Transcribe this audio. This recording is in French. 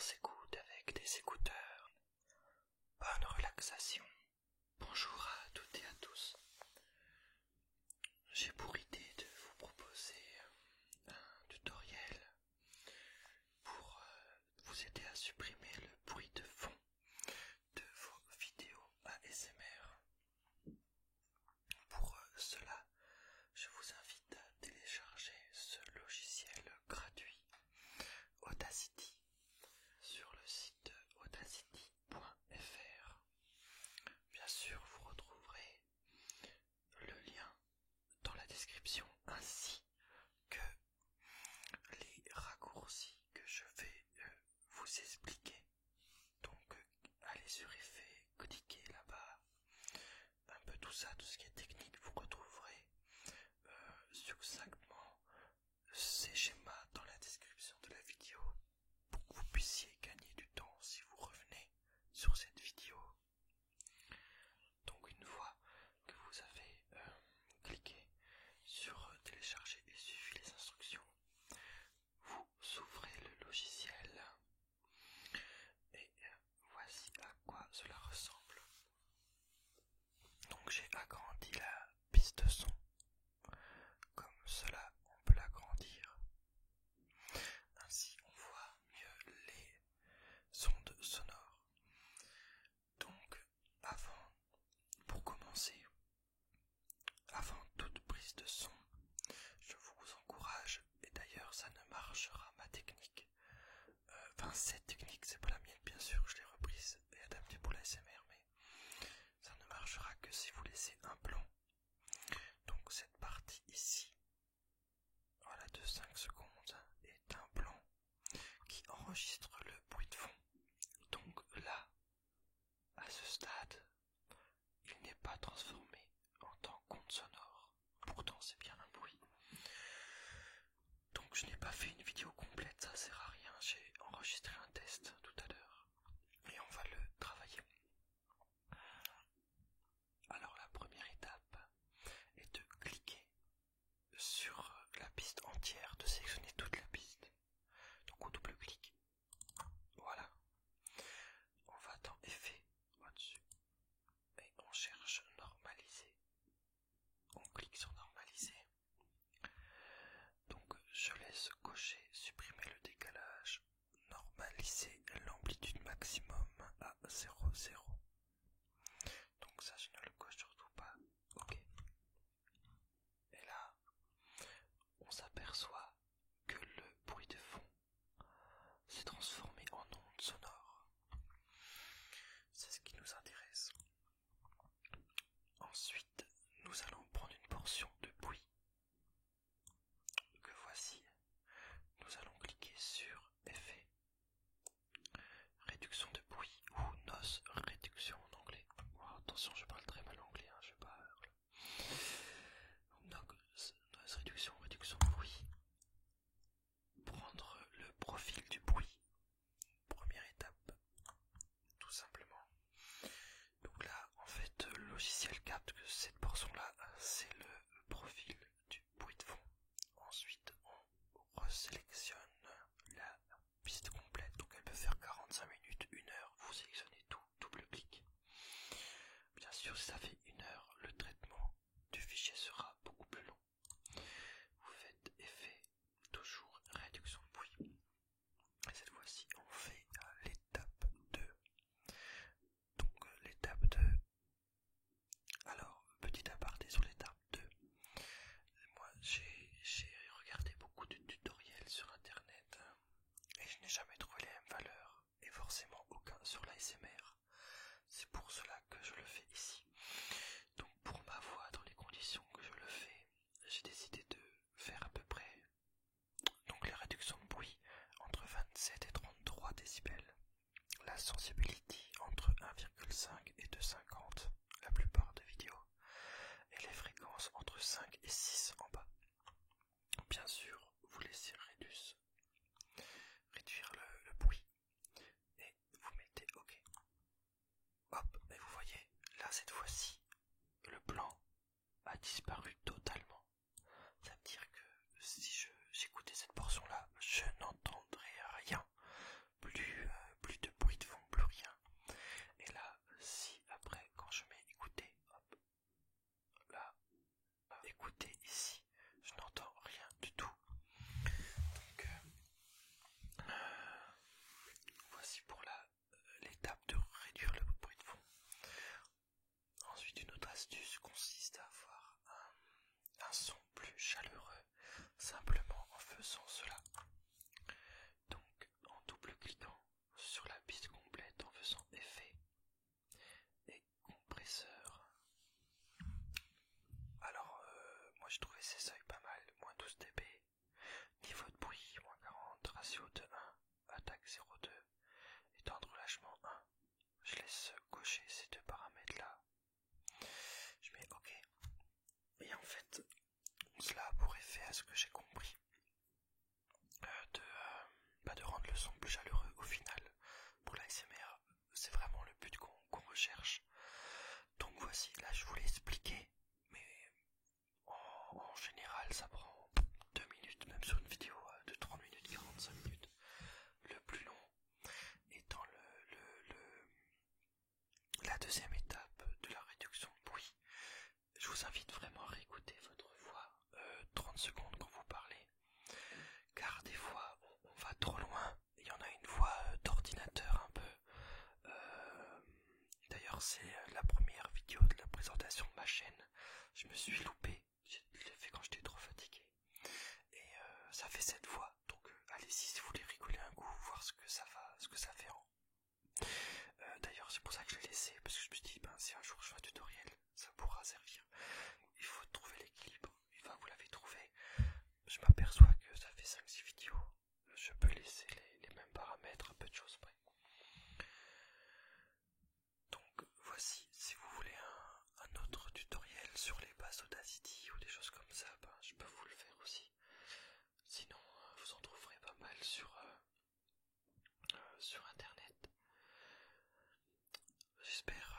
faire s'écoute avec des écouteurs. Bonne relaxation. Bonjour à toutes et à tous. J'ai pour idée de vous proposer un tutoriel pour vous aider à supprimer le bruit de fond de vos vidéos ASMR. Pour cela, je vous invite à télécharger ce logiciel gratuit Audacity sur le site audacity.fr. Bien sûr, vous retrouverez le lien dans la description ainsi que les raccourcis que je vais vous expliquer. Donc allez sur effet, cliquez là-bas, un peu tout ça, tout ce qui est technique, vous retrouverez succinctement ces schémas dans la description de la vidéo pour que vous puissiez gagner du temps si vous revenez sur cette vidéo. Donc une fois que vous avez cliqué sur télécharger et suivi les instructions, vous ouvrez le logiciel et voici à quoi cela ressemble. Donc j'ai agrandi la piste son, comme cela on peut l'agrandir. Ainsi on voit mieux les ondes sonores. Donc pour commencer, avant toute prise de son, je vous encourage, et d'ailleurs ça ne marchera, ma technique, cette technique c'est pas la mienne bien sûr, je l'ai reprise et adaptée pour la SMR, mais ça ne marchera que si vous laissez un blanc. Donc cette partie ici, voilà, de 5 secondes, est un blanc qui enregistre le bruit de fond. Donc là, à ce stade, il n'est pas transformé en tant qu'onde sonore. Pourtant c'est bien un bruit. Donc je n'ai pas fait une vidéo complète, ça sert à rien. J'ai enregistré un test tout à l'heure et on va le travailler. Alors la première étape est de cliquer sur la piste entière, de sélectionner toute la piste. Donc au double clic, voilà. On va dans effet au-dessus et on cherche normaliser. On clique sur normaliser. Donc je laisse cocher supprimer le décalage, normaliser l'amplitude maximum à 0,0. Donc ça je ne le coche surtout pas. Ok. Et là on s'aperçoit que le bruit de fond s'est transformé en onde sonore. C'est ce qui nous intéresse. Ensuite nous allons prendre une portion de bruit que voici. Nous allons cliquer sur effet, réduction de bruit ou noise réduction en anglais. Oh, attention, je parle très mal anglais, hein, je parle. Donc noise réduction, réduction de bruit. Prendre le profil du bruit. Première étape, tout simplement. Donc là, en fait, le logiciel capte que cette portion-là, c'est le profil du bruit de fond. Ensuite, on resélectionne la piste complète, donc elle peut faire 45 minutes, 1 heure, vous sélectionnez tout, double clic. Bien sûr, si ça fait 1 heure, le traitement du fichier sera beaucoup plus long. Vous faites effet, toujours réduction de bruit. Et cette fois-ci, on fait l'étape 2. Donc l'étape 2. Alors, petit aparté sur l'étape 2. Moi, j'ai regardé beaucoup de tutoriels sur internet et je n'ai jamais trouvé les mêmes valeurs et forcément aucun sur l'ASMR. C'est pour cela que je le fais ici. Donc pour ma voix, dans les conditions que je le fais, j'ai décidé de faire à peu près donc les réductions de bruit entre 27 et 33 décibels, la sensibility entre 1,5 et 2,50 la plupart des vidéos, et les fréquences entre 5 et 6 en bas. Bien sûr, vous laissez réduire le bruit et vous mettez OK. Hop, et vous voyez, là cette fois-ci, le blanc a disparu totalement. Ça veut dire que si j'écoutais cette portion-là, je n'entendrais rien. Plus cocher ces deux paramètres-là. Je mets OK. Et en fait, cela a pour effet, à ce que j'ai compris, de rendre le son plus chaleureux au final. Pour l'ASMR, c'est vraiment le but qu'on recherche. Donc voici, là je vous l'ai expliqué, mais en général ça prend 2 minutes, même sur une vidéo de 30 minutes, 45 minutes. Le plus long étant la deuxième étape de la réduction de bruit. Je vous invite vraiment à réécouter votre voix 30 secondes quand vous parlez, car des fois on va trop loin. Il y en a une voix d'ordinateur un peu. D'ailleurs c'est la première vidéo de la présentation de ma chaîne. Je me suis loupé, je l'ai fait quand j'étais trop fatigué. Et ça fait cette voix, donc allez-y si vous voulez rigoler un coup, voir ce que ça fait en. D'ailleurs c'est pour ça que je l'ai laissé, parce que je me suis dit, ben, si un jour je fais un tutoriel, ça pourra servir. Il faut trouver l'équilibre, et ben vous l'avez trouvé. Je m'aperçois que ça fait 5-6 vidéos, je peux laisser les mêmes paramètres, un peu de choses près. Donc voici, si vous voulez un autre tutoriel sur les bases Audacity ou des choses comme ça, ben, je peux vous le faire aussi. Sinon, vous en trouverez pas mal sur internet. J'espère